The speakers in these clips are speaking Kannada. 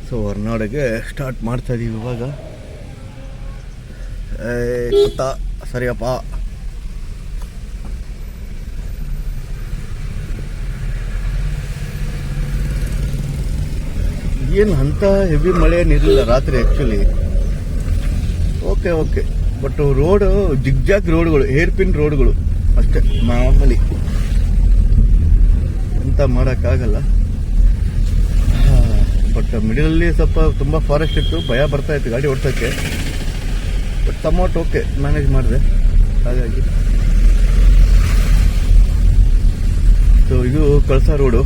ಸೊ ಹೊರನಾಡಿಗೆ ಸ್ಟಾರ್ಟ್ ಮಾಡ್ತಾಯಿದ್ದೀವಿ ಇವಾಗ. ಸರಿಯಪ್ಪ. ಏನು ಅಂಥ ಹೆವಿ ಮಳೆ ಏನಿರಲಿಲ್ಲ ರಾತ್ರಿ actually. Okay but road zigzag ರೋಡ್ಗಳು, ಹೇರ್ ಪಿನ್ ರೋಡ್ಗಳು ಅಷ್ಟೇ ಮಾಮೂಲಿ, ಎಂತ ಮಾಡೋಕ್ಕಾಗಲ್ಲ. ಬಟ್ ಮಿಡಲಲ್ಲಿ ಸ್ವಲ್ಪ ತುಂಬ ಫಾರೆಸ್ಟ್ ಇತ್ತು, ಭಯ ಬರ್ತಾ ಇತ್ತು ಗಾಡಿ ಓಡ್ಸೋಕ್ಕೆ. ಬಟ್ ಸಮೌಟ್ ಓಕೆ ಮ್ಯಾನೇಜ್ ಮಾಡಿದೆ. ಹಾಗಾಗಿ ಸೊ ಇದು ಕಳಸ ರೋಡು.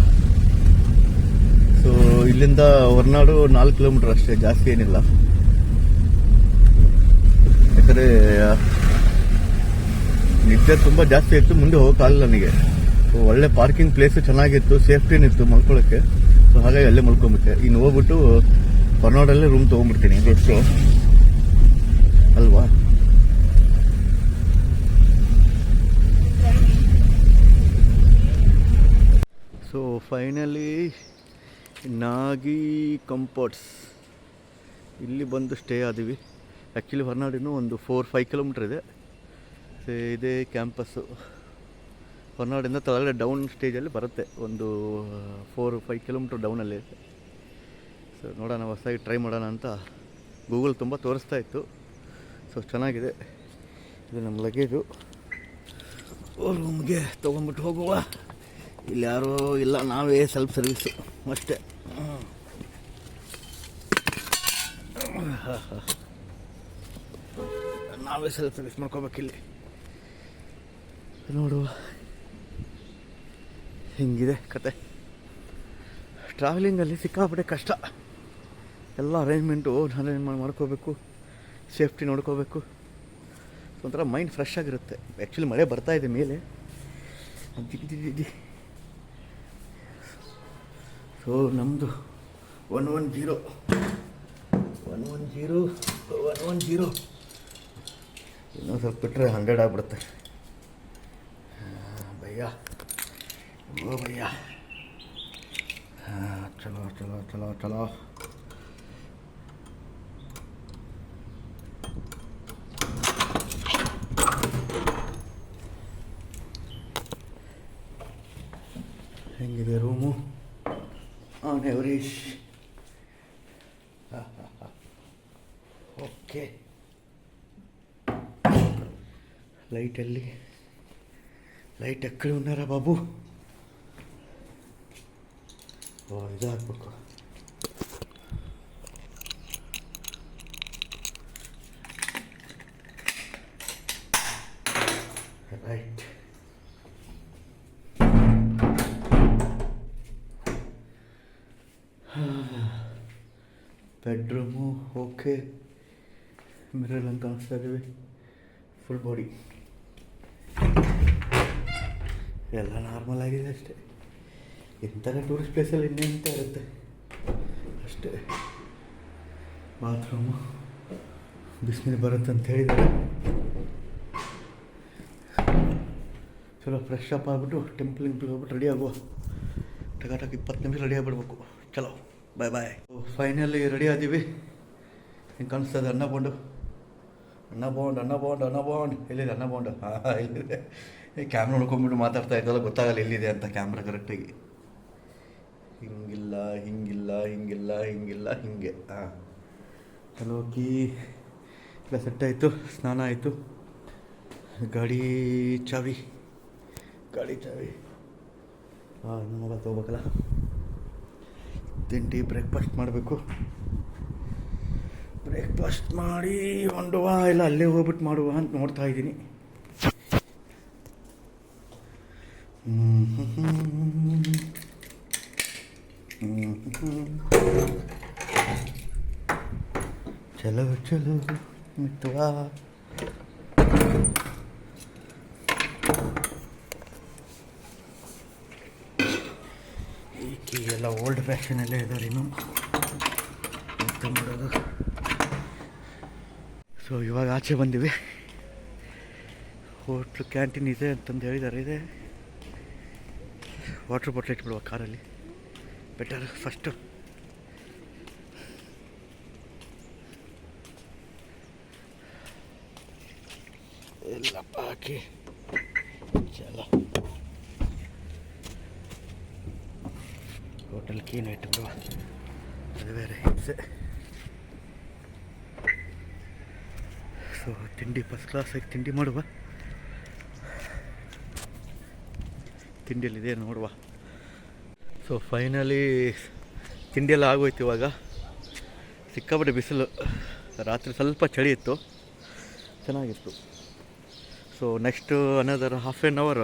ಸೊ ಇಲ್ಲಿಂದ ಹೊರನಾಡು 4 ಕಿಲೋಮೀಟರ್ ಅಷ್ಟೇ, ಜಾಸ್ತಿ ಏನಿಲ್ಲ. ಯಾಕಂದರೆ ನಿದ್ದೆ ತುಂಬ ಜಾಸ್ತಿ ಇತ್ತು, ಮುಂದೆ ಹೋಗೋಕ್ಕಾಗಲ್ಲ ನನಗೆ. ಸೊ ಒಳ್ಳೆ ಪಾರ್ಕಿಂಗ್ ಪ್ಲೇಸು ಚೆನ್ನಾಗಿತ್ತು, ಸೇಫ್ಟಿನಿತ್ತು ಮಲ್ಕೊಳ್ಳೋಕ್ಕೆ. ಸೊ ಹಾಗಾಗಿ ಅಲ್ಲೇ ಮಲ್ಕೊಂಬಿಟ್ಟೆ. ಇನ್ನು ಹೋಗ್ಬಿಟ್ಟು ಹೊರನಾಡಲ್ಲೇ ರೂಮ್ ತೊಗೊಂಡ್ಬಿಡ್ತೀನಿ ಬೆಸ್ಟು ಅಲ್ವಾ. ಸೊ ಫೈನಲಿ ನಾಗಿ ಕಂಫರ್ಟ್ಸ್ ಇಲ್ಲಿ ಬಂದು ಸ್ಟೇ ಆದೀವಿ. ಆ್ಯಕ್ಚುಲಿ ಹೊರನಾಡಿನೂ ಒಂದು 4-5 ಕಿಲೋಮೀಟ್ರ್ ಇದೆ. ಸೊ ಇದೇ ಕ್ಯಾಂಪಸ್ಸು. ಹೊರನಾಡಿಂದ ತಳಗಡೆ ಡೌನ್ ಸ್ಟೇಜಲ್ಲಿ ಬರುತ್ತೆ, ಒಂದು 4-5 ಕಿಲೋಮೀಟ್ರ್ ಡೌನಲ್ಲಿ ಇದೆ. ಸೊ ನೋಡೋಣ, ಹೊಸದಾಗಿ ಟ್ರೈ ಮಾಡೋಣ ಅಂತ ಗೂಗಲ್ ತುಂಬ ತೋರಿಸ್ತಾ ಇತ್ತು. ಸೊ ಚೆನ್ನಾಗಿದೆ. ಇದು ನಮ್ಮ ಲಗೇಜು, ರೂಮ್ಗೆ ತೊಗೊಂಡ್ಬಿಟ್ಟು ಹೋಗುವ. ಇಲ್ಲಿ ಯಾರೂ ಇಲ್ಲ, ನಾವೇ ಸೆಲ್ಫ್ ಸರ್ವಿಸು ಅಷ್ಟೇ. ನಾವೇ ಸೆಲ್ಫ್ ಸರ್ವಿಸ್ ಮಾಡ್ಕೋಬೇಕಿಲ್ಲಿ. ನೋಡುವ ಹಿಂಗಿದೆ ಕತೆ. ಟ್ರಾವೆಲಿಂಗಲ್ಲಿ ಸಿಕ್ಕಾಪಟ್ಟೆ ಕಷ್ಟ. ಎಲ್ಲ ಅರೇಂಜ್ಮೆಂಟು ಮಾಡ್ಕೋಬೇಕು, ಸೇಫ್ಟಿ ನೋಡ್ಕೋಬೇಕು. ಒಂಥರ ಮೈಂಡ್ ಫ್ರೆಶ್ ಆಗಿರುತ್ತೆ. ಆ್ಯಕ್ಚುಲಿ ಮಳೆ ಬರ್ತಾಯಿದೆ ಮೇಲೆ. ಸೊ ನಮ್ಮದು 110 ಇನ್ನೊಂದು ಸ್ವಲ್ಪ ಬಿಟ್ಟರೆ 100 ಆಗಿಬಿಡುತ್ತೆ. ಭಯ್ಯ ಓ ಭಯ್ಯ. ಚಲೋ. ಹೆಂಗಿದೆ ರೂಮು? On average okay. ಲೈಟಲ್ಲಿ ಲೈಟ್ ಎಕ್ಕಡಿ ఉన్నారా ಬಾಬು? ಇದು ಹಾಕ್ಬೇಕು. ರೈಟ್. Bedroom okay. ಮಿರರ್ ಅಂತ ಕಾಣಿಸ್ತಾ ಇದ್ದೀವಿ. ಫುಲ್ ಬಾಡಿ ಎಲ್ಲ ನಾರ್ಮಲ್ ಆಗಿದೆ ಅಷ್ಟೇ. ಇಂಥರ ಟೂರಿಸ್ಟ್ ಪ್ಲೇಸಲ್ಲಿ ಇನ್ನೇಂತ ಇರುತ್ತೆ ಅಷ್ಟೇ. ಬಾತ್ರೂಮು ಬಿಸಿನೀರು ಬರುತ್ತೆ ಅಂತ ಹೇಳಿದ್ದಾರೆ. ಚಲೋ ಫ್ರೆಶ್ ಅಪ್ ಆಗಿಬಿಟ್ಟು ಟೆಂಪಲಿಂಗ್ ಹೋಗ್ಬಿಟ್ಟು ರೆಡಿ ಆಗುವ. ಟಕಾಟಕ್ 20 ನಿಮಿಷ ರೆಡಿ ಆಗಿಬಿಡ್ಬೇಕು. ಚಲೋ ಬಾಯ್. Finally ready ಆದ್ದೀವಿ. ಹಿಂಗೆ ಕಾಣಿಸ್ತದೆ ಅನ್ನ ಬೋಂಡು. ಎಲ್ಲಿದೆ ಅನ್ನ ಬೋಂಡು? ಇಲ್ಲಿದೆ. ಕ್ಯಾಮ್ರಾ ನೋಡ್ಕೊಂಬಿಟ್ಟು ಮಾತಾಡ್ತಾ ಇದ್ದಲ್ಲ, ಗೊತ್ತಾಗಲ್ಲ ಎಲ್ಲಿದೆ ಅಂತ ಕ್ಯಾಮ್ರಾ ಕರೆಕ್ಟಾಗಿ. ಹಿಂಗಿಲ್ಲ, ಹಿಂಗೆ. ಚಲೋ ಕೀ ಎಲ್ಲ ಸೆಟ್ ಆಯಿತು. ಸ್ನಾನ ಆಯಿತು. ಗಾಡಿ ಚಾವಿ ನಮ್ಮ ತೊಗೋಬೇಕಲ್ಲ. ತಿಂಡಿ ಬ್ರೇಕ್ಫಾಸ್ಟ್ ಮಾಡಬೇಕು. ಬ್ರೇಕ್ಫಾಸ್ಟ್ ಮಾಡಿ ಹೊಂಡುವ ಇಲ್ಲ ಅಲ್ಲೇ ಹೋಗ್ಬಿಟ್ಟು ಮಾಡುವ ಅಂತ ನೋಡ್ತಾ ಇದ್ದೀನಿ. ಚಲೋ ಮಿತ್ತುವಾ. ಈಗೆಲ್ಲ ಓಲ್ಡ್ ಫ್ಯಾಷನಲ್ಲೇ ಇದ್ದಾರೆ ಇನ್ನು ಮಾಡೋದು. ಸೊ ಇವಾಗ ಆಚೆ ಬಂದಿವಿ. ಹೋಟ್ಲು ಕ್ಯಾಂಟೀನ್ ಇದೆ ಅಂತಂದು ಹೇಳಿದ್ದಾರೆ. ಇದೆ ವಾಟರ್ ಬಾಟ್ಲ್ ಇಟ್ಬಿಡುವ ಕಾರಲ್ಲಿ, ಬೆಟರ್. ಫಸ್ಟು ಎಲ್ಲಪ್ಪ ಹಾಕಿ ಚಲ ಹೋಟೆಲ್ ಕೀನ್ ಇಟ್ಟು ಅದು ಬೇರೆ ಹಿಂಸೆ. ಸೊ ತಿಂಡಿ ಫಸ್ಟ್ ಕ್ಲಾಸಾಗಿ ತಿಂಡಿ ಮಾಡುವ. ತಿಂಡಿಯಲ್ಲಿದೆ ನೋಡುವ. ಸೊ ಫೈನಲಿ ತಿಂಡಿಯೆಲ್ಲ ಆಗೋಯ್ತು. ಇವಾಗ ಸಿಕ್ಕಾಪಟ್ಟೆ ಬಿಸಿಲು, ರಾತ್ರಿ ಸ್ವಲ್ಪ ಚಳಿ ಇತ್ತು, ಚೆನ್ನಾಗಿತ್ತು. So next another half an hour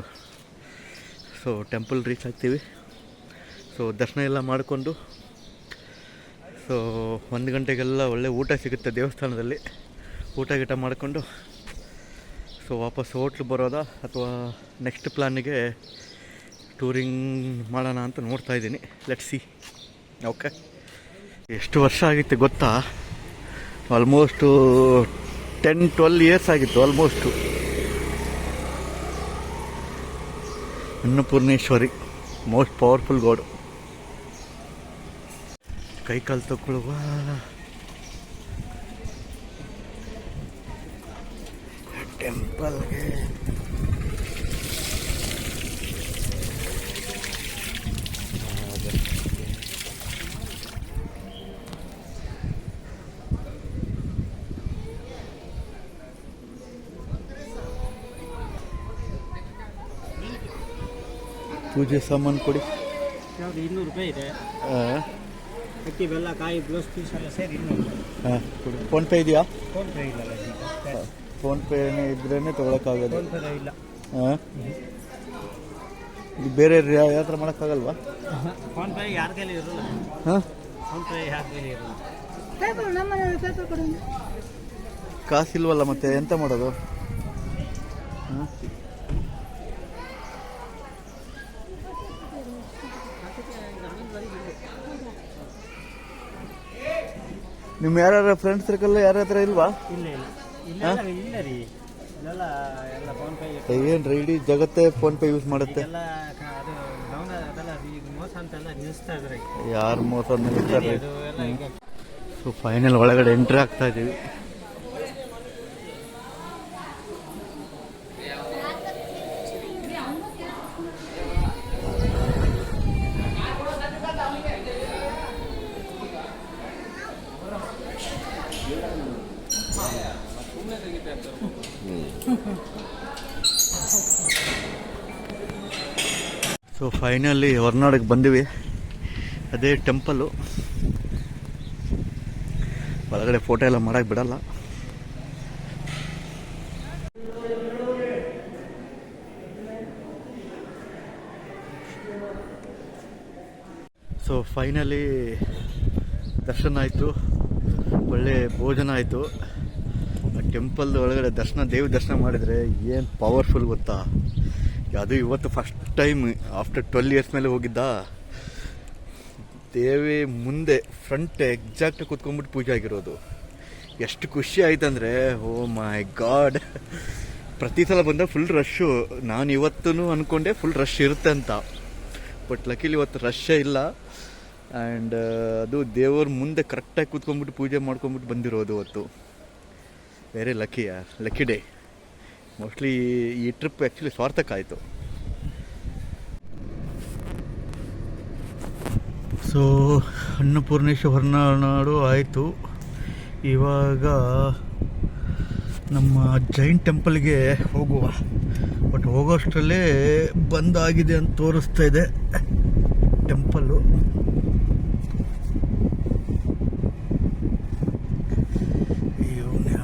so temple reach ಆಗ್ತೀವಿ. ಸೊ ದರ್ಶನ ಎಲ್ಲ ಮಾಡಿಕೊಂಡು ಸೊ 1 ಗಂಟೆಗೆಲ್ಲ ಒಳ್ಳೆ ಊಟ ಸಿಗುತ್ತೆ ದೇವಸ್ಥಾನದಲ್ಲಿ. ಊಟ ಗೀಟ ಮಾಡಿಕೊಂಡು ಸೊ ವಾಪಸ್ ಹೋಟ್ಲು ಬರೋದಾ ಅಥವಾ ನೆಕ್ಸ್ಟ್ ಪ್ಲ್ಯಾನಿಗೆ ಟೂರಿಂಗ್ ಮಾಡೋಣ ಅಂತ ನೋಡ್ತಾಯಿದ್ದೀನಿ. Let's see. ಓಕೆ, ಎಷ್ಟು ವರ್ಷ ಆಗಿತ್ತು ಗೊತ್ತಾ? ಆಲ್ಮೋಸ್ಟು 10-12 ಇಯರ್ಸ್ ಆಗಿತ್ತು almost. Annapoorneshwari most powerful god. ಕೈ ಕಾಲು ತಗೊಳ್ಳುವ. ಟೆಂಪಲ್ಗೆ ಪೂಜೆ ಸಾಮಾನು ಕೊಡಿ. ಯಾವುದು 200 ರೂಪಾಯಿ ಇದೆ. ಅಕ್ಕಿ ಬೆಲ್ಲ ಕಾಯಿ ಬ್ಲೌಸ್ ಪೀಸ್ ಎಲ್ಲ ಸೇರಿ 200 ರೂಪಾಯಿ. ಹಾಂ ಕೊಡಿ. ಫೋನ್ಪೇ ಇದೆಯಾ? ಫೋನ್ಪೇ ಇಲ್ಲ. ಫೋನ್ಪೇ ಇದ್ರೇ ತೊಗೊಳಕ್ಕಾಗೋದು. ಫೋನ್ಪೇ ಇಲ್ಲ. ಹಾಂ, ಇದು ಬೇರೆ ಯಾವ ಥರ ಮಾಡೋಕ್ಕಾಗಲ್ವಾ? ಫೋನ್ಪೇ ಯಾರ ಕೈಲಿ ಇರೋಲ್ಲ. ಹಾಂ, ಫೋನ್ಪೇ ಯಾರ ಕೈಲಿ ಇರೋಲ್ಲ. ಕಾಸಿಲ್ವಲ್ಲ ಮತ್ತೆ ಎಂತ ಮಾಡೋದು? ಹಾಂ, ನಿಮ್ಮ ಯಾರ್ಯಾರ ಫ್ರೆಂಡ್ಸ್ ಸರ್ಕಲ್ ಯಾರ ಹತ್ರ ಇಲ್ವಾ? ಇಲ್ಲ ರೀ. ಇದೆಲ್ಲ ಎಲ್ಲ ಫೋನ್ಪೇ ಏನು ಇಡೀ ಜಗತ್ತೇ ಫೋನ್ಪೇ ಯೂಸ್ ಮಾಡುತ್ತೆ. ಎಲ್ಲ ಅದು ಡೌನ್ ಅದೆಲ್ಲ ಈಗ ಮೋಸ ಅಂತೆಲ್ಲ ನಿಲ್ಲಿಸ್ತಾ ಇದ್ದಾರೆ. ಯಾರು ಮೋಸ ನಿಲ್ಲಿಸ್ತಾರೆ? ಅದು ಎಲ್ಲ ಈಗ ಸೊ ಫೈನಲ್ ಒಳಗಡೆ ಎಂಟ್ರಿ ಆಗ್ತಾ ಇದ್ದೀವಿ. ಸೊ ಫೈನಲಿ ಹೊರನಾಡಿಗೆ ಬಂದಿವಿ. ಅದೇ ಟೆಂಪಲ್ಲು. ಒಳಗಡೆ ಫೋಟೋ ಎಲ್ಲ ಮಾಡೋಕ್ಕೆ ಬಿಡಲ್ಲ. ಸೊ ಫೈನಲಿ ದರ್ಶನ ಆಯಿತು, ಒಳ್ಳೆ ಭೋಜನ ಆಯಿತು. ಟೆಂಪಲ್ ಒಳಗಡೆ ದೇವಿ ದರ್ಶನ ಮಾಡಿದರೆ ಏನು ಪವರ್ಫುಲ್ ಗೊತ್ತಾ? ಅದು ಇವತ್ತು ಫಸ್ಟ್ ಟೈಮ್ ಆಫ್ಟರ್ 12 ಇಯರ್ಸ್ ಮೇಲೆ ಹೋಗಿದ್ದ. ದೇವಿ ಮುಂದೆ ಫ್ರಂಟ್ ಎಕ್ಸಾಕ್ಟ್ ಕೂತ್ಕೊಂಡ್ಬಿಟ್ಟು ಪೂಜೆ ಆಗಿರೋದು. ಎಷ್ಟು ಖುಷಿ ಆಯ್ತಂದರೆ, ಓ ಮೈ ಗಾಡ್. ಪ್ರತಿ ಸಲ ಬಂದಾಗ ಫುಲ್ ರಶ್ಶು. ನಾನು ಇವತ್ತೂ ಅಂದ್ಕೊಂಡೆ ಫುಲ್ ರಶ್ ಇರುತ್ತೆ ಅಂತ, ಬಟ್ ಲಕಿಲಿ ಇವತ್ತು ರಶ್ಶೇ ಇಲ್ಲ. ಆ್ಯಂಡ್ ಅದು ದೇವ್ರ ಮುಂದೆ ಕರೆಕ್ಟಾಗಿ ಕೂತ್ಕೊಂಡ್ಬಿಟ್ಟು ಪೂಜೆ ಮಾಡ್ಕೊಂಬಿಟ್ಟು ಬಂದಿರೋದು ಇವತ್ತು. Very lucky day. ಮೋಸ್ಟ್ಲಿ ಈ ಟ್ರಿಪ್ ಆ್ಯಕ್ಚುಲಿ ಸಾರ್ಥಕ ಆಯಿತು. ಸೊ ಅನ್ನಪೂರ್ಣೇಶ್ವರಿ ಹೊರನಾಡು ಆಯಿತು. ಇವಾಗ ನಮ್ಮ ಜೈನ್ ಟೆಂಪಲ್ಗೆ ಹೋಗುವ. ಬಟ್ ಹೋಗೋಷ್ಟರಲ್ಲೇ ಬಂದಾಗಿದೆ ಅಂತ ತೋರಿಸ್ತಾ ಇದೆ ಟೆಂಪಲ್ಲು.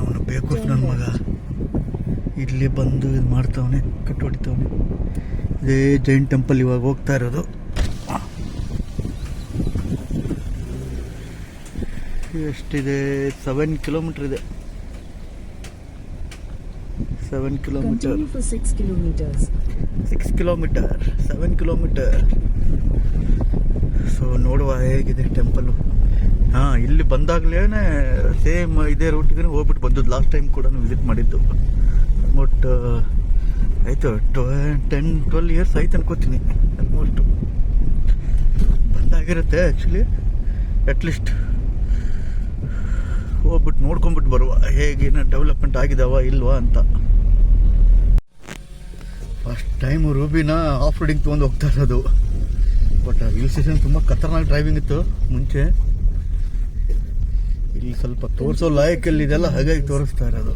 ಅವನು ಬೇಕು ನನ್ನ ಮಗ ಇಲ್ಲಿ ಬಂದು ಇದು ಮಾಡ್ತಾವನೆ, ಕಟ್ಟು ಹೊಡಿತಾವನೆ. ಇದೇ ಜೈನ್ ಟೆಂಪಲ್ ಇವಾಗ ಹೋಗ್ತಾ ಇರೋದು. ಎಷ್ಟಿದೆ? 7 ಕಿಲೋಮೀಟರ್ ಇದೆ. 7 ಕಿಲೋಮೀಟರ್ 6 ಕಿಲೋಮೀಟರ್ 7 ಕಿಲೋಮೀಟರ್. ಸೊ ನೋಡುವ ಹೇಗಿದೆ ಟೆಂಪಲ್ಲು. ಹಾಂ, ಇಲ್ಲಿ ಬಂದಾಗಲೇ ಸೇಮ್ ಇದೇ ರೂಟಿಗೆ ಹೋಗ್ಬಿಟ್ಟು ಬಂದದ್ದು. ಲಾಸ್ಟ್ ಟೈಮ್ ಕೂಡ ವಿಸಿಟ್ ಮಾಡಿದ್ದು. ಬಟ್ ಆಯಿತು 10-12 ಇಯರ್ಸ್ ಆಯ್ತು ಅನ್ಕೋತೀನಿ ಆಲ್ಮೋಸ್ಟು. ಬಂದಾಗಿರುತ್ತೆ ಆ್ಯಕ್ಚುಲಿ. ಅಟ್ಲೀಸ್ಟ್ ಹೋಗ್ಬಿಟ್ಟು ನೋಡ್ಕೊಂಬಿಟ್ಟು ಬರುವ ಹೇಗೇನು ಡೆವಲಪ್ಮೆಂಟ್ ಆಗಿದಾವ ಇಲ್ವಾ ಅಂತ. ಫಸ್ಟ್ ಟೈಮ್ ರೂಬಿನ ಆಫ್ ರೋಡಿಂಗ್ ತೊಗೊಂಡು ಹೋಗ್ತಾ ಇರೋದು. ಬಟ್ ಹಿಲ್ ಸ್ಟೇಷನ್ ತುಂಬ ಖತರ್ನಾಕ್ ಡ್ರೈವಿಂಗ್ ಇತ್ತು ಮುಂಚೆ. ಇಲ್ಲಿ ಸ್ವಲ್ಪ ತೋರಿಸೋ ಲಾಯಕಲ್ಲಿ ಇದೆಲ್ಲ ಹಾಗಾಗಿ ತೋರಿಸ್ತಾ ಇರೋದು.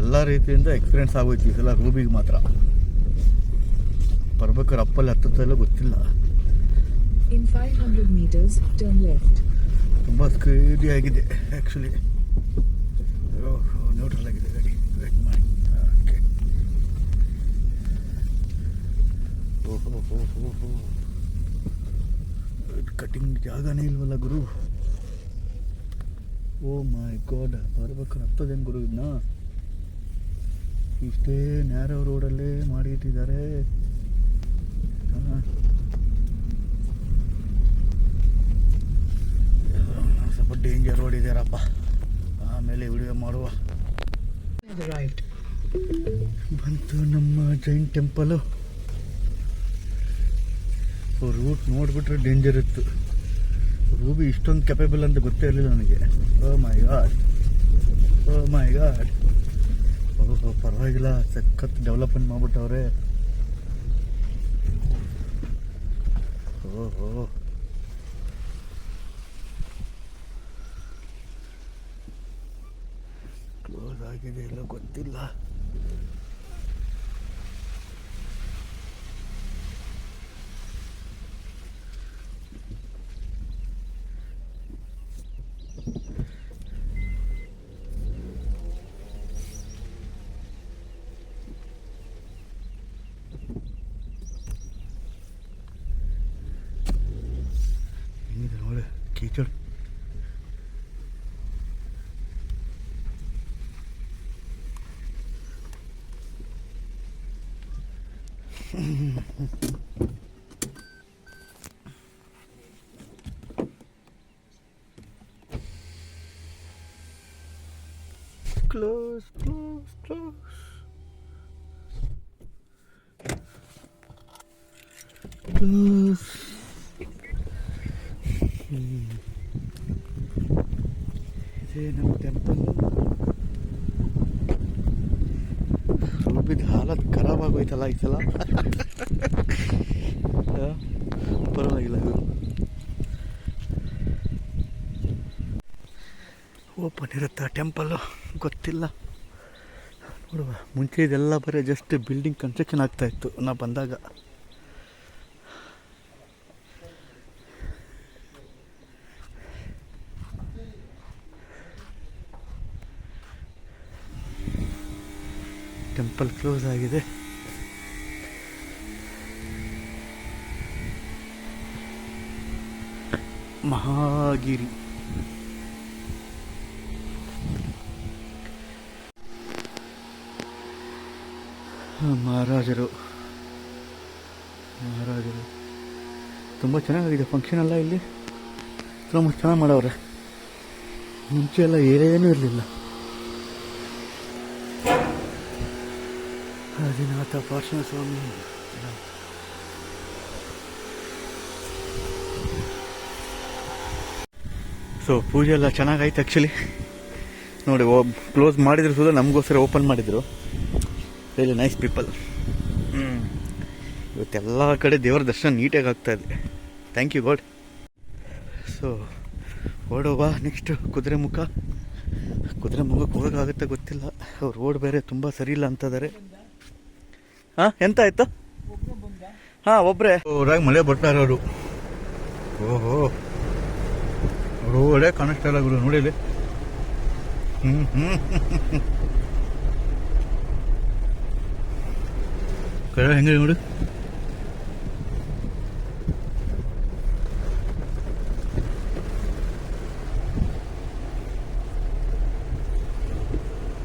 ಎಲ್ಲ ರೀತಿಯಿಂದ ಎಕ್ಸ್ಪೀರಿಯನ್ಸ್ ಆಗೋಯ್ತು ಈ ಸಲ ರೂಬಿಗೆ ಮಾತ್ರ. ಬರ್ಬೇಕಾದ್ರೆ ಅಪ್ಪಲ್ಲಿ ಹತ್ತುತ್ತಾ ಇಲ್ಲ ಗೊತ್ತಿಲ್ಲ. In 500 meters, turn left. ತುಂಬ ಸ್ಕೇರಿ ಆಗಿದೆ ಆ್ಯಕ್ಚುಲಿ. ನ್ಯೂಟ್ರಲ್ ಆಗಿದೆ ಗಾಡಿ. ವೇಟ್ ಮಾಡಿ. ಓಕೆ. ಓಹೋ ಕಟಿಂಗ್ ಜಾಗನೇ ಇಲ್ವಲ್ಲ ಗುರು. ಓ ಮೈ ಗಾಡ್, ಬರ್ಬೇಕಾದ್ರೆ ಹತ್ತದೇನು ಗುರು ಇದನ್ನ. ಇಷ್ಟೇ ನ್ಯಾರೋ ರೋಡಲ್ಲೇ ಮಾಡಿಟ್ಟಿದ್ದಾರೆ. ಸ್ವಲ್ಪ ಡೇಂಜರ್ ರೋಡ್ ಇದೆಯಪ್ಪ. ಆಮೇಲೆ ವಿಡಿಯೋ ಮಾಡುವ. ಬಂತು ನಮ್ಮ ಜೈನ್ ಟೆಂಪಲು. ರೂಟ್ ನೋಡಿಬಿಟ್ರೆ ಡೇಂಜರ್ ಇತ್ತು. ರೂಬಿ ಇಷ್ಟೊಂದು ಕೆಪೇಬಲ್ ಅಂತ ಗೊತ್ತೇ ಇರಲಿಲ್ಲ ನನಗೆ. ಓ ಮೈ ಗಾಡ್, ಓ ಮೈ ಗಾಡ್. ಓಹೋ ಪರವಾಗಿಲ್ಲ, ಸಖತ್ ಡೆವಲಪ್ಮೆಂಟ್ ಮಾಡ್ಬಿಟ್ಟವ್ರೆ. ಓಹೋ ಕ್ಲೋಸ್ ಆಗಿದೆ ಇಲ್ಲ ಗೊತ್ತಿಲ್ಲ. ಹೆಂಗಿದೆ ನೋಡಿ ಕೀಚಡ್. Close, close, close. Close. ಇದೇ ನಮ್ಮ ಟೆಂಪಲ್. ರೂಬಿದ ಹಾಲತ್ ಖರಾಬ್ ಆಗೋಯ್ತಲ್ಲ ಈ ಸಲ. ಪರವಾಗಿಲ್ಲ ಇದು ಓಪನ್ ಇರುತ್ತಾ ಟೆಂಪಲ್ಲು ಗೊತ್ತಿಲ್ಲ. ನೋಡುವ, ಮುಂಚೆ ಇದೆಲ್ಲ ಬರೀ ಜಸ್ಟ್ ಬಿಲ್ಡಿಂಗ್ ಕನ್ಸ್ಟ್ರಕ್ಷನ್ ಆಗ್ತಾಯಿತ್ತು ನಾ ಬಂದಾಗ. ಟೆಂಪಲ್ ಕ್ಲೋಸ್ ಆಗಿದೆ. ಮಹಾಗಿರಿ ಮಹಾರಾಜರು ತುಂಬ ಚೆನ್ನಾಗಿದೆ ಫಂಕ್ಷನ್ ಎಲ್ಲ. ಇಲ್ಲಿ ತುಂಬ ಚೆನ್ನಾಗಿ ಮಾಡವ್ರೆ. ಮುಂಚೆ ಎಲ್ಲ ಏನೂ ಇರಲಿಲ್ಲ. ಆದಿನಾಥ ಪಾರ್ಶ್ವನಾಥ ಸ್ವಾಮಿ. ಸೊ ಪೂಜೆ ಎಲ್ಲ ಚೆನ್ನಾಗಾಯ್ತು ಆ್ಯಕ್ಚುಲಿ. ನೋಡಿ ಕ್ಲೋಸ್ ಮಾಡಿದ್ರು ಸುದ ನಮಗೋಸ್ಕರ ಓಪನ್ ಮಾಡಿದರು. Really nice people. ಇವತ್ತೆಲ್ಲ ಕಡೆ ದೇವರ ದರ್ಶನ ನೀಟಾಗಿ ಆಗ್ತಾಯಿದೆ. Thank you God. ಸೊ ಓಡೋವಾ ನೆಕ್ಸ್ಟ್ ಕುದುರೆಮುಖಕ್ಕೆ ಹೋಗೋಕ್ಕಾಗುತ್ತೆ ಗೊತ್ತಿಲ್ಲ. ಅವ್ರು ರೋಡ್ ಬೇರೆ ತುಂಬ ಸರಿ ಇಲ್ಲ ಅಂತದಾರೆ. ಹಾಂ ಎಂತ ಆಯ್ತು? ಹಾಂ ಒಬ್ಬರೇ ಊರಾಗ ಮಳೆ ಬರ್ತಾ ಇರೋರು. ಓಹೋ ರೋಡೇ ಕಾಣಿಸ್ತಾ ಇಲ್ಲ ಗುರು ನೋಡಿಲಿ. ಕಡೆ ಹೆಂಗೆ ನೋಡಿ.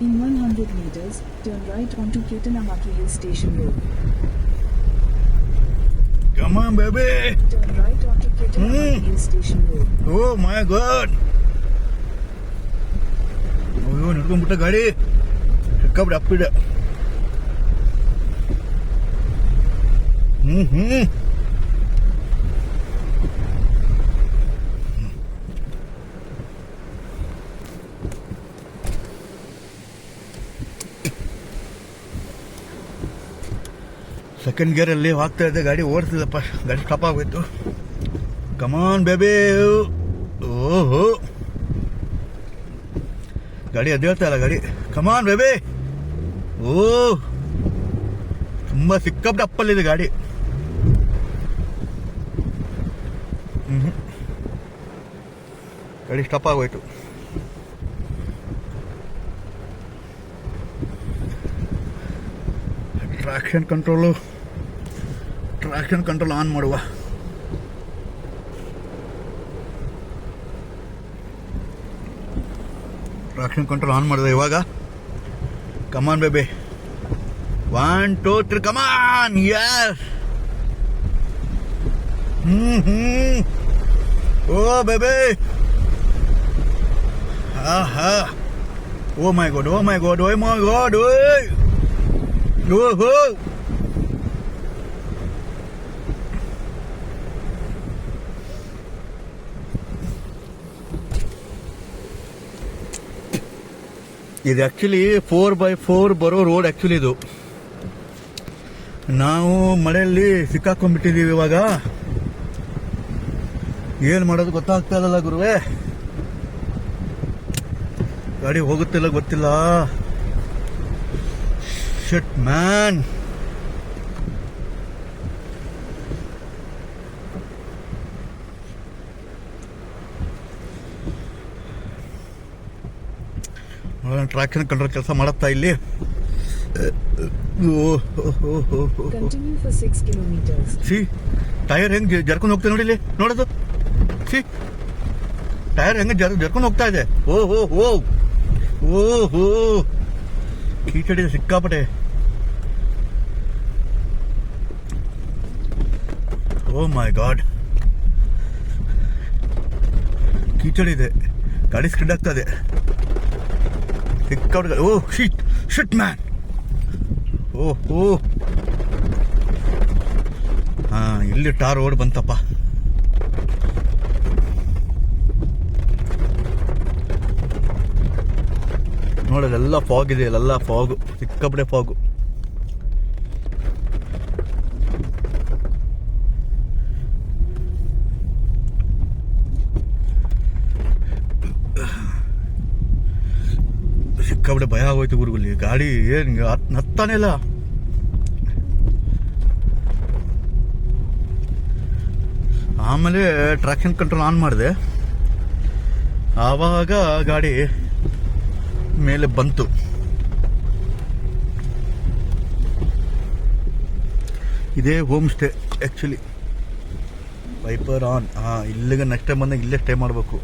In 100 meters, turn right onto Ketanamaki Hill Station Road. Come on, baby. Turn right onto Ketanamaki Hill Station Road. Oh my God. ಅಯ್ಯೋ ನಡ್ಕೊಂಡ್ಬಿಟ್ಟ ಗಾಡಿ. ಸಿಕ್ಕಾಬಿಡಿ ಅಪ್ಪಿಡ. ಸೆಕೆಂಡ್ ಗೇರಲ್ಲಿ ಹೋಗ್ತಾ ಇದ್ದೆ, ಗಾಡಿ ಓಡಿಸಿದಪ್ಪ, ಗಾಡಿ ಸ್ಟಾಪ್ ಆಗೋಯ್ತು. ಕಮಾನ್ ಬೇಬಿ. ಓಹೋ, ಗಾಡಿ ಅದೇಳ್ತಾ ಇಲ್ಲ ಗಾಡಿ. ಕಮಾನ್ ಬೇಬಿ. ಓ, ತುಂಬ ಸಿಕ್ಕಾಪಟ್ಟೆ ಅಪ್ಪಲ್ಲಿದೆ ಗಾಡಿ. ಗಾಡಿ ಸ್ಟಾಪ್ ಆಗೋಯ್ತು. ಟ್ರಾಕ್ಷನ್ ಕಂಟ್ರೋಲ್ ಆನ್ ಮಾಡುವ. ಟ್ರಾಕ್ಷನ್ ಕಂಟ್ರೋಲ್ ಆನ್ ಮಾಡಿದೆ ಇವಾಗ. ಕಮಾನ್ ಬೇಬಿ. 1 2 3 ಕಮಾನ್. ಯಸ್. Oh baby. ಆಹಾ. ಓ ಮೈ ಗಾಡ್. ಓಹೋ. ಇದು ಆ್ಯಕ್ಚುಲಿ 4x4 ಬರೋ ರೋಡ್ ಆ್ಯಕ್ಚುಲಿ ಇದು. ನಾವು ಮಳೆಯಲ್ಲಿ ಸಿಕ್ಕಾಕೊಂಡ್ಬಿಟ್ಟಿದ್ದೀವಿ ಇವಾಗ. ಏನು ಮಾಡೋದು ಗೊತ್ತಾಗ್ತಾ ಇಲ್ಲಲ್ಲ ಗುರುವೇ. ಗಾಡಿ ಹೋಗುತ್ತಿಲ್ಲ ಗೊತ್ತಿಲ್ಲ. ಶಿಟ್ ಮ್ಯಾನ್. ಟ್ರಾಕ್ಷನ್ ಕಂಟ್ರೋಲ್ ಕೆಲಸ ಮಾಡುತ್ತಾ ಇಲ್ಲಿ. Continue for 6 kilometers. C tyre ಹೆಂಗೆ ಜರ್ಕೊಂಡು ಹೋಗ್ತಾ ನೋಡಿ ಇಲ್ಲಿ, ನೋಡೋದು. ಸಿ ಟೈರ್ ಹೆಂಗೆ ಜರ್ಕೊಂಡು ಹೋಗ್ತಾ ಇದೆ. ಓಹೋ ಕೀಚಡಿದೆ ಸಿಕ್ಕಾಪಟ್ಟೆ. ಓ ಮೈ ಗಾಡ್, ಕೀಚಡಿದೆ. ಗಾಡಿ ಸ್ಕಿಡ್ ಆಗ್ತಾ ಇದೆ ಸಿಕ್ಕಾಪಟ್ಟೆ. ಓ ಶಿಟ್ ಮ್ಯಾನ್. ಓಹೋ, ಇಲ್ಲಿ ಟಾರ್ ರೋಡ್ ಬಂತಪ್ಪ. ನೋಡೋದೆಲ್ಲ ಫಾಗ್ ಇದೆ, ಇಲ್ಲೆಲ್ಲ ಫಾಗು, ಸಿಕ್ಕಾಪಟ್ಟೆ ಫಾಗು. ಸಿಕ್ಕಾಪಟ್ಟೆ ಭಯ ಆಗೋಯ್ತು ಗುರುಗಲ್ಲಿ. ಗಾಡಿ ಏನು ಹತ್ತಾನೆ ಇಲ್ಲ. ಆಮೇಲೆ ಟ್ರಾಕ್ಷನ್ ಕಂಟ್ರೋಲ್ ಆನ್ ಮಾಡಿದೆ, ಆವಾಗ ಗಾಡಿ ಮೇಲೆ ಬಂತು. ಇದೇ home stay actually. Wiper on. ಇಲ್ಲಿಗೆ ನೆಕ್ಸ್ಟ್ ಟೈಮ್ ಬಂದಾಗ ಇಲ್ಲೇ ಸ್ಟೇ ಮಾಡಬೇಕು.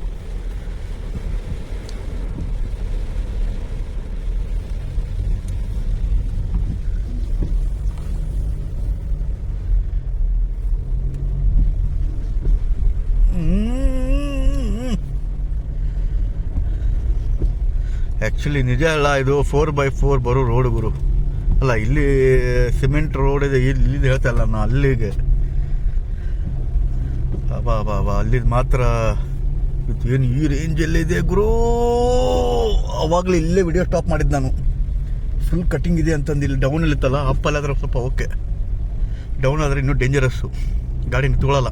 ಆ್ಯಕ್ಚುಲಿ ನಿಜ ಅಲ್ಲ, ಇದು 4x4 ಬರೋ ರೋಡ್ ಗುರು ಅಲ್ಲ. ಇಲ್ಲಿ ಸಿಮೆಂಟ್ ರೋಡ್ ಇದೆ, ಇಲ್ಲಿ ಹೇಳ್ತಾ ಇಲ್ಲ ನಾ. ಅಲ್ಲಿಗೆ ಅಲ್ಲಿದು ಮಾತ್ರ ಏನು ಈ ರೇಂಜಲ್ಲಿದೆ ಗುರು. ಅವಾಗಲೇ ಇಲ್ಲೇ ವಿಡಿಯೋ ಸ್ಟಾಪ್ ಮಾಡಿದ್ದು ನಾನು. ಫುಲ್ ಕಟಿಂಗ್ ಇದೆ ಅಂತಂದು. ಇಲ್ಲಿ ಡೌನಲ್ಲಿ ಇತ್ತಲ್ಲ, ಅಪ್ಪಲ್ಲಾದ್ರೆ ಸ್ವಲ್ಪ ಓಕೆ, ಡೌನ್ ಆದರೆ ಇನ್ನೂ ಡೇಂಜರಸ್ಸು, ಗಾಡಿ ನಿಂತ್ಕೊಳ್ಳಲ್ಲ.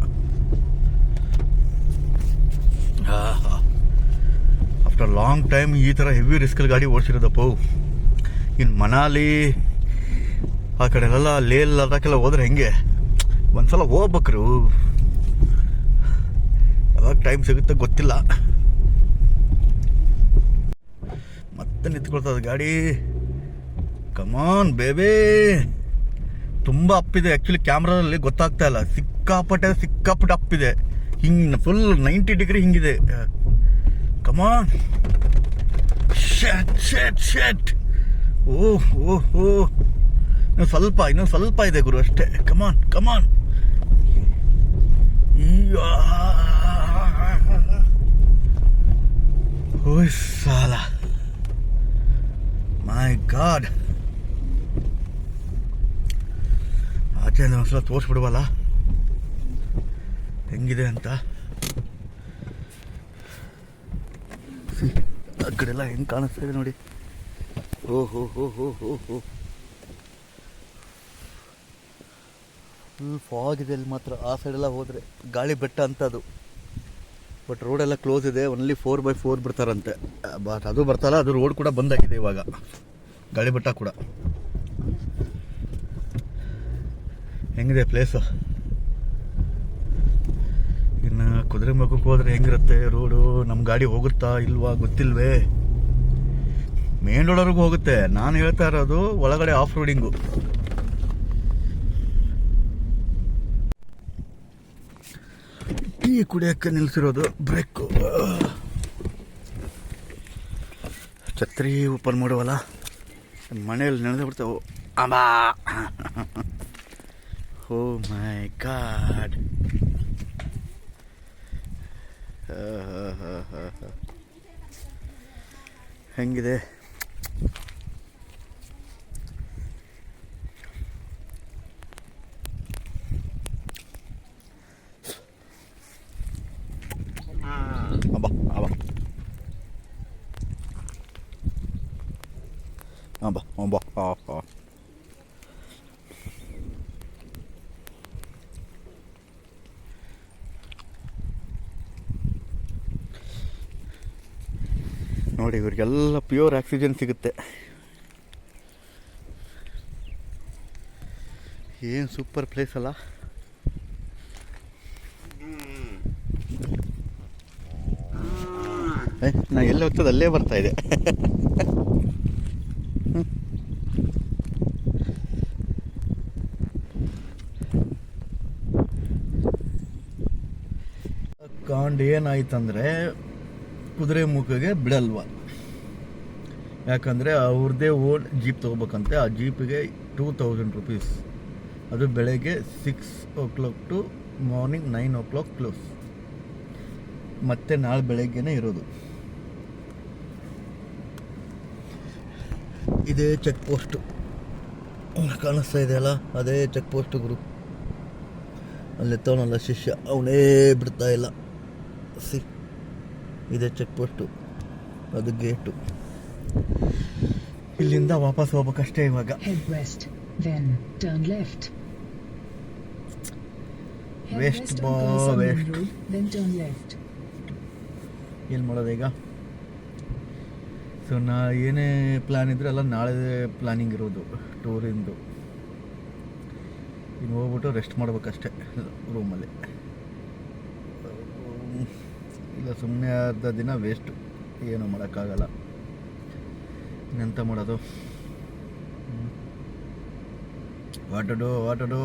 ಆಫ್ಟರ್ ಲಾಂಗ್ ಟೈಮ್ ಈ ಥರ ಹೆವಿ ರಿಸ್ಕಲ್ಲಿ ಗಾಡಿ ಓಡಿಸಿರೋದಪ್ಪ. ಇನ್ನು ಮನಾಲಿ ಆ ಕಡೆ ಎಲ್ಲ ಲೇ ಲದಾಖೆಲ್ಲ ಹೋದ್ರೆ ಹೆಂಗೆ, ಒಂದ್ಸಲ ಹೋಗ್ಬೇಕ್ರು. ಯಾವಾಗ ಟೈಮ್ ಸಿಗುತ್ತೆ ಗೊತ್ತಿಲ್ಲ. ಮತ್ತೆ ನಿಂತ್ಕೊಳ್ತದೆ ಗಾಡಿ. ಕಮಾನ್ ಬೇಬಿ. ತುಂಬ ಅಪ್ಪಿದೆ ಆ್ಯಕ್ಚುಲಿ, ಕ್ಯಾಮ್ರಾದಲ್ಲಿ ಗೊತ್ತಾಗ್ತಾ ಇಲ್ಲ. ಸಿಕ್ಕಾಪಟ್ಟೆ ಅಪ್ಪಿದೆ. ಹಿಂಗೆ ಫುಲ್ 90 ಡಿಗ್ರಿ ಹಿಂಗಿದೆ. ಕಮಾನ್. ಶಟ್. ಓಹ್ ಇನ್ನೊಂದು ಸ್ವಲ್ಪ ಇದೆ ಗುರು ಅಷ್ಟೇ. ಕಮಾನ್. ಓಯ್ ಸಾಲ, ಮೈ ಗಾಡ್. ಆಚೆ ಒಂದ್ಸಲ ತೋರಿಸ್ಬಿಡ್ವಲ್ಲ ಹೆಂಗಿದೆ ಅಂತ. ಆ ಕಡೆ ಎಲ್ಲ ಹೆಂಗೆ ಕಾಣಿಸ್ತಾ ಇದೆ ನೋಡಿ. ಓಹೋ ಫುಲ್ ಫಾಗ್ ಇದೆ ಅಲ್ಲಿ ಮಾತ್ರ. ಆ ಸೈಡೆಲ್ಲ ಹೋದರೆ ಗಾಳಿ ಬೆಟ್ಟ ಅಂತ ಅದು. ಬಟ್ ರೋಡೆಲ್ಲ ಕ್ಲೋಸ್ ಇದೆ, ಒನ್ಲಿ 4x4 ಬಿಡ್ತಾರಂತೆ. ಬಟ್ ಅದು ಬರ್ತಾರಲ್ಲ, ಅದು ರೋಡ್ ಕೂಡ ಬಂದಾಗಿದೆ ಇವಾಗ, ಗಾಳಿ ಬೆಟ್ಟ ಕೂಡ. ಹೆಂಗಿದೆ ಪ್ಲೇಸು. ಇನ್ನು ಕುದುರೆಮುಖಕ್ಕೆ ಹೋದರೆ ಹೆಂಗಿರುತ್ತೆ ರೋಡು, ನಮ್ಮ ಗಾಡಿ ಹೋಗುತ್ತಾ ಇಲ್ವಾ ಗೊತ್ತಿಲ್ವೇ. ಮೇನ್ ರೋಡ್ವರೆಗೂ ಹೋಗುತ್ತೆ, ನಾನು ಹೇಳ್ತಾ ಇರೋದು ಒಳಗಡೆ ಆಫ್ ರೋಡಿಂಗು. ಟೀ ಕುಡಿಯೋಕ್ಕೆ ನಿಲ್ಲಿಸಿರೋದು, ಬ್ರೇಕು. ಛತ್ರಿ ಓಪನ್ ಮಾಡುವಲ್ಲ, ಮನೆಯಲ್ಲಿ ನೆನೆದು ಬಿಡ್ತಾವೆ. ಅಮ್ಮಾ, ಓ ಮೈ ಗಾಡ್. ಹೆಂಗಿದೆ ಅಬ್ಬಾ ಅಬ್ಬಾ ಅಬ್ಬಾ ಅಬ್ಬಾ ಅಬ್ಬಾ. ನೋಡಿ, ಇವರಿಗೆಲ್ಲ ಪ್ಯೂರ್ ಆಕ್ಸಿಜನ್ ಸಿಗುತ್ತೆ. ಏನು ಸೂಪರ್ ಪ್ಲೇಸ್ ಅಲ್ಲ. ನಾ ಎಲ್ಲ ಹೋಗ್ತದೆ ಅಲ್ಲೇ ಬರ್ತಾ ಇದೆ. ಕಾಂಡ್ ಏನಾಯ್ತಂದ್ರೆ ಕುದುರೆಮುಖಗೆ ಬಿಡಲ್ವ, ಯಾಕಂದರೆ ಅವ್ರದ್ದೇ ಓನ್ ಜೀಪ್ ತೊಗೋಬೇಕಂತೆ. ಆ ಜೀಪಿಗೆ 2000 rupees. ಅದು ಬೆಳಗ್ಗೆ 6 o'clock to morning 9 o'clock close. ಮತ್ತೆ ನಾಳೆ ಬೆಳಗ್ಗೆನೇ ಇರೋದು. ಇದೇ ಚೆಕ್ ಪೋಸ್ಟು ಕಾಣಿಸ್ತಾ ಇದೆಯಲ್ಲ, ಅದೇ ಚೆಕ್ ಪೋಸ್ಟು ಗುರು. ಅಲ್ಲೆತ್ತವನಲ್ಲ ಶಿಷ್ಯ, ಅವನೇ ಬಿಡ್ತಾ ಇಲ್ಲ. ಇದೇ ಚೆಕ್ ಪೋಸ್ಟು, ಅದು ಗೇಟು. ಇಲ್ಲಿಂದ ವಾಪಸ್ ಹೋಗ್ಬೇಕಷ್ಟೇ ಇವಾಗ. Head west, then turn left. West on Kasamam west. Road, then turn left. ಏನು ಮಾಡೋದು ಈಗ? ಸೊ ಏನೇ ಪ್ಲ್ಯಾನ್ ಇದ್ರೆ ಎಲ್ಲ ನಾಳೆ ಪ್ಲ್ಯಾನಿಂಗ್ ಇರೋದು ಟೂರಿಂದು. ಇನ್ನು ಹೋಗ್ಬಿಟ್ಟು ರೆಸ್ಟ್ ಮಾಡ್ಬೇಕಷ್ಟೆ ರೂಮಲ್ಲಿ. ಇಲ್ಲ ಸುಮ್ಮನೆ ಅರ್ಧ ದಿನ ವೇಸ್ಟು, ಏನೂ ಮಾಡೋಕ್ಕಾಗಲ್ಲ. ಇನ್ನೆಂತ ಮಾಡೋದು? ವಾಟ್ ಟು ಡೂ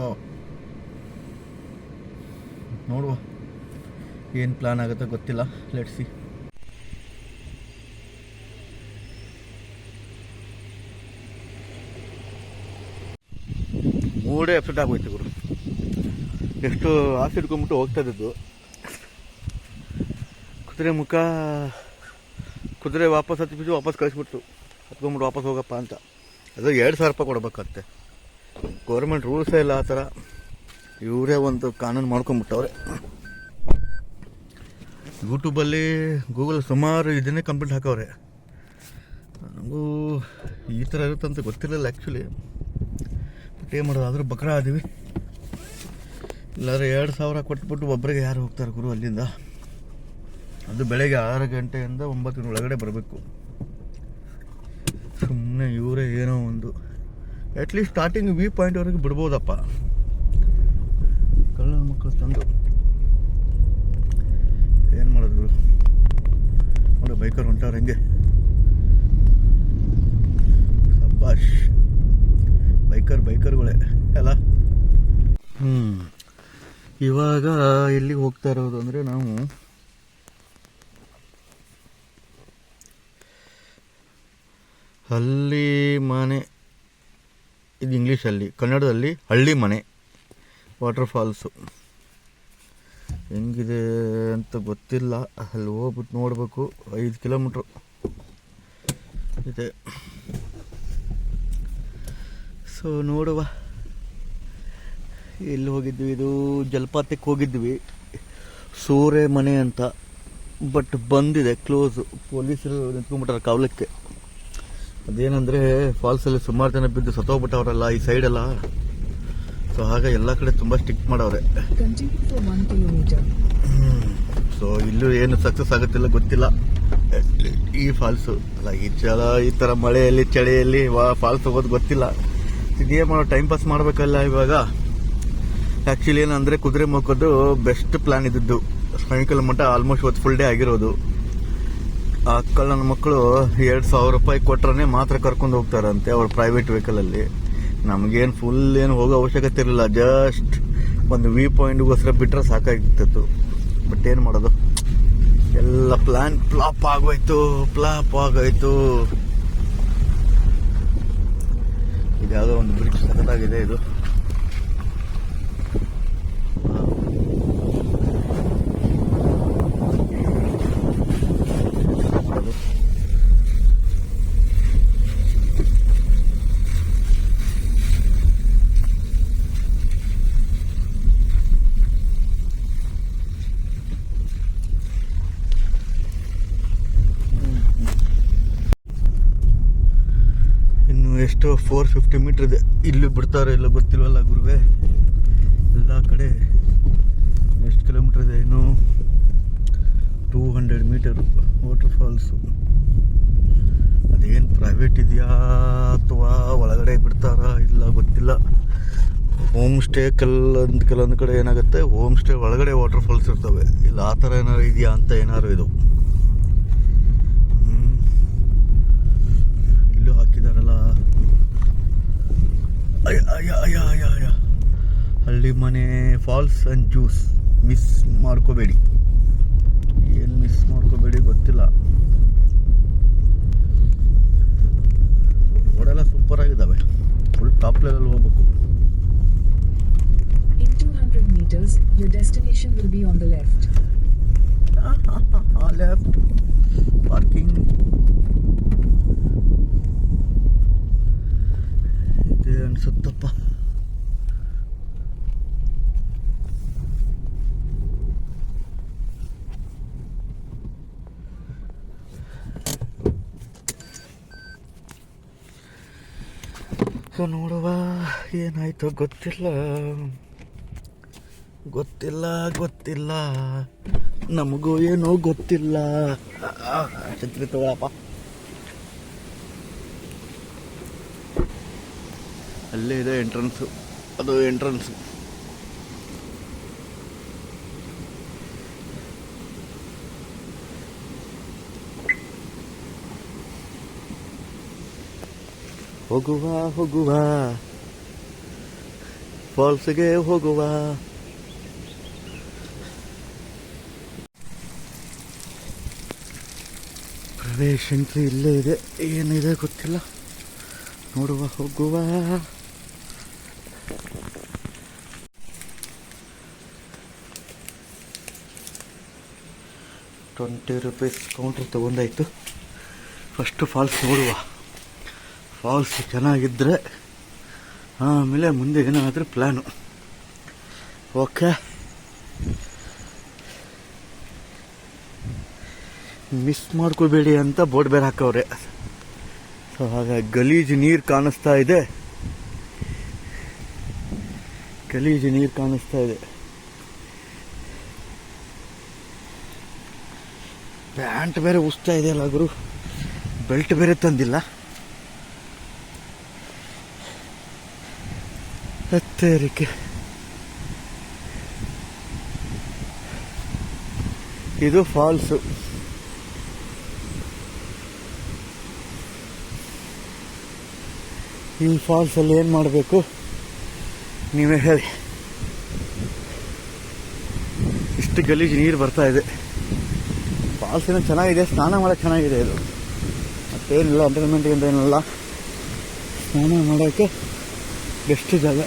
ನೋಡುವ, ಏನು ಪ್ಲ್ಯಾನ್ ಆಗುತ್ತೋ ಗೊತ್ತಿಲ್ಲ. Let's see. ಮೂಡೇ ಅಪ್ಸೆಟ್ ಆಗೋಯ್ತು ಗುರು. ಎಷ್ಟು ಆಸೆ ಇಟ್ಕೊಂಡ್ಬಿಟ್ಟು ಹೋಗ್ತಾ ಇದ್ದದ್ದು. ಕುದುರೆ ವಾಪಸ್ ಹತ್ತಿಬಿಟ್ಟು ವಾಪಸ್ ಕಳಿಸ್ಬಿಟ್ಟು ಹತ್ಕೊಂಡ್ಬಿಟ್ಟು ವಾಪಸ್ ಹೋಗಪ್ಪ ಅಂತ. ಅದು 2000 ರೂಪಾಯಿ ಕೊಡ್ಬೇಕಂತೆ. ಗೌರ್ಮೆಂಟ್ ರೂಲ್ಸೇ ಇಲ್ಲ ಆ ಥರ. ಇವರೇ ಒಂದು ಕಾನೂನು ಮಾಡ್ಕೊಂಬಿಟ್ಟವ್ರೆ. ಯೂಟ್ಯೂಬಲ್ಲಿ ಗೂಗಲ್ ಸುಮಾರು ಇದನ್ನೇ ಕಂಪ್ಲೇಂಟ್ ಹಾಕವ್ರೆ. ನನಗೂ ಈ ಥರ ಇರುತ್ತಂತ ಗೊತ್ತಿರಲಿಲ್ಲ ಆ್ಯಕ್ಚುಲಿ. ಬಟ್ ಏನು ಮಾಡೋದು, ಆದರೂ ಬಕ್ರ ಆದೀವಿ. ಇಲ್ಲಾಂದರೆ 2000 ಕೊಟ್ಬಿಟ್ಟು ಒಬ್ಬರಿಗೆ ಯಾರು ಹೋಗ್ತಾರೆ ಗುರು ಅಲ್ಲಿಂದ? ಅದು ಬೆಳಗ್ಗೆ 6 ಗಂಟೆಯಿಂದ 9 ಒಳಗಡೆ ಬರಬೇಕು. ಸುಮ್ಮನೆ ಇವರೇ ಏನೋ ಒಂದು ಅಟ್ಲೀಸ್ಟ್ ಸ್ಟಾರ್ಟಿಂಗ್ ವ್ಯೂ ಪಾಯಿಂಟ್ವರೆಗೆ ಬಿಡ್ಬೋದಪ್ಪ. ಕಳ್ಳನ ಮಕ್ಕಳು ತಂದು ಏನು ಮಾಡೋದು ಗುರು? ನೋಡಿ ಬೈಕರ್ ಹೊಂಟವ್ರು ಹೆಂಗೆ. ಸಬ್ಬಾಷ್, ಬೈಕರ್ಗಳೇ ಅಲ್ಲ. ಇವಾಗ ಎಲ್ಲಿಗೆ ಹೋಗ್ತಾ ಇರೋದು ಅಂದರೆ, ನಾವು ಹಳ್ಳಿ ಮನೆ, ಇದು ಇಂಗ್ಲೀಷಲ್ಲಿ, ಕನ್ನಡದಲ್ಲಿ ಹಳ್ಳಿ ಮನೆ ವಾಟರ್ ಫಾಲ್ಸು. ಹೆಂಗಿದೆ ಅಂತ ಗೊತ್ತಿಲ್ಲ, ಅಲ್ಲಿ ಹೋಗ್ಬಿಟ್ಟು ನೋಡಬೇಕು. 5 ಕಿಲೋಮೀಟ್ರು ಇದೆ. ಸೊ ನೋಡುವ. ಎಲ್ಲಿ ಹೋಗಿದ್ವಿ? ಇದು ಜಲಪಾತಕ್ಕೆ ಹೋಗಿದ್ವಿ, ಸೂರೆ ಮನೆ ಅಂತ. ಬಟ್ ಬಂದಿದೆ ಕ್ಲೋಸು. ಪೊಲೀಸರು ನಿಂತ್ಕೊಂಡ್ಬಿಟ್ಟಾರೆ ಕಾವಲಕ್ಕೆ. ಅದೇನಂದರೆ ಫಾಲ್ಸಲ್ಲಿ ಸುಮಾರು ಜನ ಬಿದ್ದು ಸತ್ತೋಗ್ಬಿಟ್ಟವ್ರಲ್ಲ ಈ ಸೈಡೆಲ್ಲ. ಸೊ ಹಾಗೆ ಎಲ್ಲ ಕಡೆ ತುಂಬ ಸ್ಟಿಕ್ ಮಾಡವ್ರೆ. Continue for 1 kilometer. ಸೊ ಇಲ್ಲೂ ಏನು ಸಕ್ಸಸ್ ಆಗುತ್ತಿಲ್ಲ ಗೊತ್ತಿಲ್ಲ. ಈ ಫಾಲ್ಸು ಅಲ್ಲ, ಈ ಥರ ಮಳೆಯಲ್ಲಿ ಚಳಿಯಲ್ಲಿ ಫಾಲ್ಸ್ ಹೋಗೋದು ಗೊತ್ತಿಲ್ಲ. ಇದೇ ಮಾಡೋ ಟೈಮ್ ಪಾಸ್ ಮಾಡಬೇಕಲ್ಲ ಇವಾಗ. ಆ್ಯಕ್ಚುಲಿ ಏನಂದರೆ ಕುದುರೆ ಮುಖದ್ದು ಬೆಸ್ಟ್ ಪ್ಲ್ಯಾನ್ ಇದ್ದಿದ್ದು. ಸಾಯಂಕಾಲ ಮಟ್ಟ ಆಲ್ಮೋಸ್ಟ್ ಇವತ್ತು ಫುಲ್ ಡೇ ಆಗಿರೋದು. ಆ ನನ್ನ ಮಕ್ಕಳು 2,000 ರೂಪಾಯಿ ಕೊಟ್ರೆ ಮಾತ್ರ ಕರ್ಕೊಂಡು ಹೋಗ್ತಾರಂತೆ ಅವ್ರ ಪ್ರೈವೇಟ್ ವೆಹಿಕಲಲ್ಲಿ. ನಮಗೇನು ಫುಲ್ ಏನು ಹೋಗೋ ಅವಶ್ಯಕತೆ ಇರಲಿಲ್ಲ. ಜಸ್ಟ್ ಒಂದು ವ್ಯೂ ಪಾಯಿಂಟ್ಗೋಸ್ಕರ ಬಿಟ್ಟರೆ ಸಾಕಾಗಿತ್ತು. ಬಟ್ ಏನು ಮಾಡೋದು, ಎಲ್ಲ ಪ್ಲ್ಯಾನ್ ಫ್ಲಾಪ್ ಆಗೋಯ್ತು. ಇದ್ಯಾವುದೋ ಒಂದು ಬ್ರಿಡ್ಜ್ ಸಖತ್ತಾಗಿದೆ ಇದು. ಎಷ್ಟು 450 ಮೀಟರ್ ಇದೆ. ಇಲ್ಲಿ ಬಿಡ್ತಾರೋ ಇಲ್ಲ ಗೊತ್ತಿಲ್ವಲ್ಲ ಗುರುವೆ. ಎಲ್ಲ ಕಡೆ ಎಷ್ಟು ಕಿಲೋಮೀಟರ್ ಇದೆ? ಇನ್ನು 200 ಮೀಟರು ವಾಟರ್ ಫಾಲ್ಸು. ಅದೇನು ಪ್ರೈವೇಟ್ ಇದೆಯಾ ಅಥವಾ ಒಳಗಡೆ ಬಿಡ್ತಾರಾ ಇಲ್ಲ ಗೊತ್ತಿಲ್ಲ. ಹೋಮ್ ಸ್ಟೇ ಕೆಲವೊಂದು ಕಡೆ ಏನಾಗುತ್ತೆ, ಹೋಮ್ ಸ್ಟೇ ಒಳಗಡೆ ವಾಟರ್ ಫಾಲ್ಸ್ ಇರ್ತವೆ. ಇಲ್ಲ ಆ ಥರ ಏನಾದ್ರು ಇದೆಯಾ ಅಂತ ಏನಾದ್ರು ಇದು ಇಲ್ಲೂ ಹಾಕಿದಾರಲ್ಲ. ಹಳ್ಳಿ ಮನೆ ಫಾಲ್ಸ್ ಆ್ಯಂಡ್ ಜ್ಯೂಸ್ ಮಿಸ್ ಮಾಡ್ಕೋಬೇಡಿ. ಏನು ಮಿಸ್ ಮಾಡ್ಕೋಬೇಡಿ ಗೊತ್ತಿಲ್ಲ. ರೋಡೆಲ್ಲ ಸೂಪರ್ ಆಗಿದ್ದಾವೆ. ಫುಲ್ ಟಾಪ್ ಲೆವೆಲ್ ಹೋಗ್ಬೇಕು. In 200 meters, your destination will be on the left. Left parking ಇದೆ ಅನ್ಸುತ್ತಪ್ಪ. ಸೊ ನೋಡುವ ಏನಾಯ್ತು ಗೊತ್ತಿಲ್ಲ. ನಮಗೂ ಏನೋ ಗೊತ್ತಿಲ್ಲ. ಛತ್ರಿ ತಗೊಳಪ್ಪ. ಅಲ್ಲೇ ಇದೆ ಎಂಟ್ರೆನ್ಸು. ಅದು ಎಂಟ್ರೆನ್ಸು. ಹೋಗುವ ಫಾಲ್ಸ್ಗೆ ಹೋಗುವ. ಪ್ರವೇಶ ಎಂಟ್ರಿ ಇಲ್ಲೇ ಇದೆ. ಏನಿದೆ ಗೊತ್ತಿಲ್ಲ. ನೋಡುವ ಹೋಗುವ. ₹20 ಕೌಂಟ್ರ್ ತೊಗೊಂಡಾಯ್ತು. ಫಸ್ಟು ಫಾಲ್ಸ್ ನೋಡುವ. ಫಾಲ್ಸ್ ಚೆನ್ನಾಗಿದ್ದರೆ ಆಮೇಲೆ ಮುಂದೆ ಏನಾದರೂ ಪ್ಲ್ಯಾನು. ಓಕೆ, ಮಿಸ್ ಮಾಡ್ಕೋಬೇಡಿ ಅಂತ ಬೋರ್ಡ್ ಬೇರೆ ಹಾಕವ್ರೆ. ಸೊ ಹಾಗಾಗಿ ಗಲೀಜು ನೀರು ಕಾಣಿಸ್ತಾ ಇದೆ. ಪ್ಯಾಂಟ್ ಬೇರೆ ಉಸ್ತಾ ಇದೆಯಲ್ಲ ಗುರು. ಬೆಲ್ಟ್ ಬೇರೆ ತಂದಿಲ್ಲ. ಎತ್ತೇರಿಕೆ. ಇದು ಫಾಲ್ಸು. ಈ ಫಾಲ್ಸಲ್ಲಿ ಏನು ಮಾಡಬೇಕು ನೀವೇ ಹೇಳಿ. ಇಷ್ಟು ಗಲೀಜು ನೀರು ಬರ್ತಾ ಇದೆ. ಫಾಲ್ಸ್ ಏನೋ ಚೆನ್ನಾಗಿದೆ, ಸ್ನಾನ ಮಾಡೋಕ್ಕೆ ಚೆನ್ನಾಗಿದೆ. ಇದು ಮತ್ತೇನಿಲ್ಲ, ಎಂಟರ್ಟೈನ್ಮೆಂಟ್ಗಿಂತ ಏನಿಲ್ಲ, ಸ್ನಾನ ಮಾಡೋಕ್ಕೆ ಬೆಸ್ಟ್ ಜಾಗ.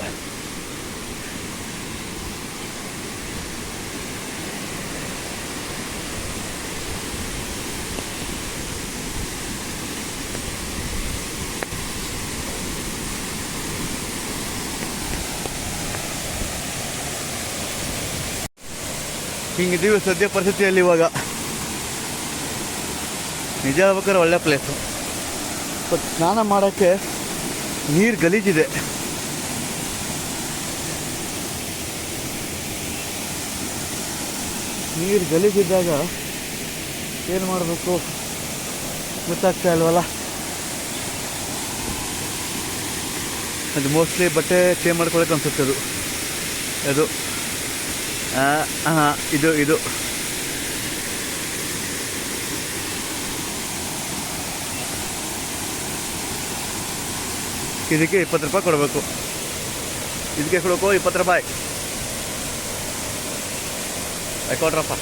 ಹಿಂಗಿದ್ದೀವಿ ಸದ್ಯ ಪರಿಸ್ಥಿತಿಯಲ್ಲಿ. ಇವಾಗ ನಿಜ ಹೇಳ್ಬೇಕಾದ್ರೆ ಒಳ್ಳೆ ಪ್ಲೇಸು. ಬಟ್ ಸ್ನಾನ ಮಾಡೋಕ್ಕೆ ನೀರು ಗಲೀಜಿದೆ. ನೀರು ಗಲೀಜಿದ್ದಾಗ ಏನು ಮಾಡಬೇಕು ಗೊತ್ತಾಗ್ತಾ ಇಲ್ವಲ್ಲ. ಅದು ಮೋಸ್ಟ್ಲಿ ಬಟ್ಟೆ ಚೇಂಜ್ ಮಾಡ್ಕೊಳಕ್ಕೆ ಅನ್ಸುತ್ತೆ ಅದು. ಅದು ಇದು ಇದಕ್ಕೆ 20 ರೂಪಾಯಿ ಕೊಡಬೇಕು. ಇದಕ್ಕೆ ಕೊಡಬೇಕು 20 ರೂಪಾಯಿ. ಕೊಡ್ರಪ್ಪ.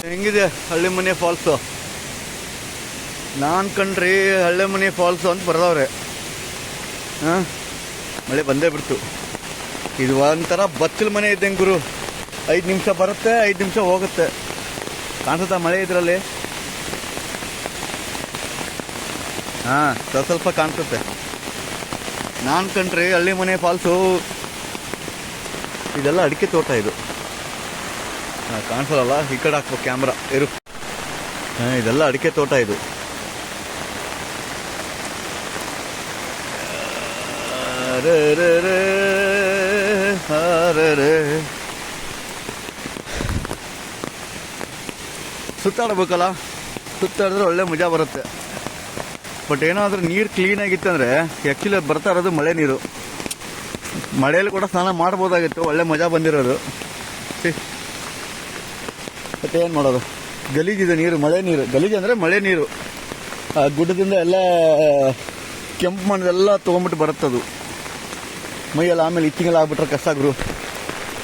ಹೆಂಗಿದೆ ಹಳ್ಳಿ ಮನೆ ಫಾಲ್ಸು? ನಾನು ಕಣ್ರಿ ಹಳ್ಳಿ ಮನೆ ಫಾಲ್ಸು ಅಂತ ಬರ್ದವ್ರೆ. ಹಾಂ, ಮಳೆ ಬಂದೇ ಬಿಡ್ತು. ಇದು ಒಂಥರ ಬಚ್ಚಲ ಮನೆ ಇದ್ದಂಗೆ ಗುರು. 5 ನಿಮಿಷ ಬರುತ್ತೆ, 5 ನಿಮಿಷ ಹೋಗುತ್ತೆ. ಕಾಣಿಸುತ್ತಾ ಮಳೆ ಇದರಲ್ಲಿ? ಹಾಂ, ಸ್ವಲ್ಪ ಕಾಣಿಸುತ್ತೆ. ನಾನು ಕಣ್ರಿ ಹಳ್ಳಿ ಮನೆ ಫಾಲ್ಸು. ಇದೆಲ್ಲ ಅಡಿಕೆ ತೋಟ ಇದು. ಕಾಣಿಸಲ್ಲ, ಈ ಕಡೆ ಹಾಕ್ಬೇಕು ಕ್ಯಾಮ್ರಾ ಇರು. ಇದೆಲ್ಲ ಅಡಿಕೆ ತೋಟ ಇದು. ಸುತ್ತಾಡಬೇಕಲ್ಲ, ಸುತ್ತಾಡಿದ್ರೆ ಒಳ್ಳೆ ಮಜಾ ಬರುತ್ತೆ. ಬಟ್ ಏನಾದರೂ ನೀರು ಕ್ಲೀನಾಗಿತ್ತಂದರೆ, ಆ್ಯಕ್ಚುಲಿ ಬರ್ತಾ ಇರೋದು ಮಳೆ ನೀರು. ಮಳೆಯಲ್ಲಿ ಕೂಡ ಸ್ನಾನ ಮಾಡ್ಬೋದಾಗಿತ್ತು, ಒಳ್ಳೆ ಮಜಾ ಬಂದಿರೋದು. ಮತ್ತೆ ಏನು ಮಾಡೋದು, ಗಲೀಜಿದೆ ನೀರು, ಮಳೆ ನೀರು. ಗಲೀಜು ಅಂದರೆ ಮಳೆ ನೀರು. ಆ ಗುಡ್ಡದಿಂದ ಎಲ್ಲ ಕೆಂಪು ಮಣ್ಣೆಲ್ಲ ತೊಗೊಂಬಿಟ್ಟು ಬರುತ್ತದು ಮೈಯೆಲ್ಲ. ಆಮೇಲೆ ಇಚ್ಚಿಗೆಲ್ಲ ಆಗ್ಬಿಟ್ರೆ ಕಷ್ಟ ಗುರು.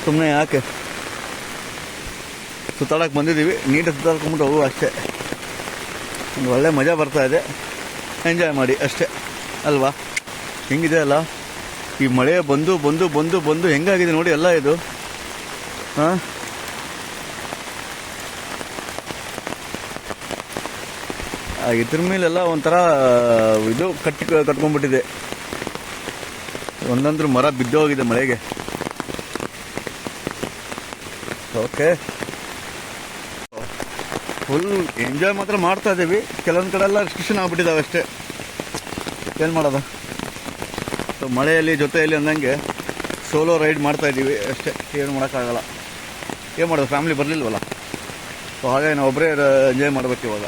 ಸುಮ್ಮನೆ ಯಾಕೆ, ಸುತ್ತಾಡಕ್ಕೆ ಬಂದಿದ್ದೀವಿ, ನೀಟಾಗಿ ಸುತ್ತಾಡ್ಕೊಂಬಿಟ್ಟು ಹೋಗು ಅಷ್ಟೇ. ಒಂದು ಒಳ್ಳೆ ಮಜಾ ಬರ್ತಾ ಇದೆ, ಎಂಜಾಯ್ ಮಾಡಿ ಅಷ್ಟೇ ಅಲ್ವಾ? ಹೆಂಗಿದೆ ಅಲ್ಲ ಈ ಮಳೆ ಬಂದು ಬಂದು ಬಂದು ಬಂದು ಹೆಂಗಾಗಿದೆ ನೋಡಿ ಎಲ್ಲ ಇದು. ಹಾಂ, ಇದ್ರ ಮೇಲೆಲ್ಲ ಒಂಥರ ಇದು ಕಟ್ಕೊಂಡ್ಬಿಟ್ಟಿದೆ. ಒಂದೊಂದ್ರ ಮರ ಬಿದ್ದೋಗಿದೆ ಮಳೆಗೆ. ಓಕೆ, ಫುಲ್ ಎಂಜಾಯ್ ಮಾತ್ರ ಮಾಡ್ತಾ ಇದ್ದೀವಿ. ಕೆಲವೊಂದು ಕಡೆ ಎಲ್ಲ ರಿಸ್ಟ್ರಿಕ್ಷನ್ ಆಗ್ಬಿಟ್ಟಿದ್ದಾವೆ ಅಷ್ಟೇ. ಏನು ಮಾಡೋದು, ಸೊ ಮಳೆಯಲ್ಲಿ ಜೊತೆಯಲ್ಲಿ ಅಂದಂಗೆ ಸೋಲೋ ರೈಡ್ ಮಾಡ್ತಾ ಇದ್ದೀವಿ ಅಷ್ಟೇ. ಏನು ಮಾಡೋಕ್ಕಾಗಲ್ಲ. ಏನು ಮಾಡೋದು, ಫ್ಯಾಮಿಲಿ ಬರಲಿಲ್ವಲ್ಲ. ಸೊ ಹಾಗಾಗಿ ನಾವು ಒಬ್ಬರೇ ಎಂಜಾಯ್ ಮಾಡಬೇಕು ಇವಾಗ.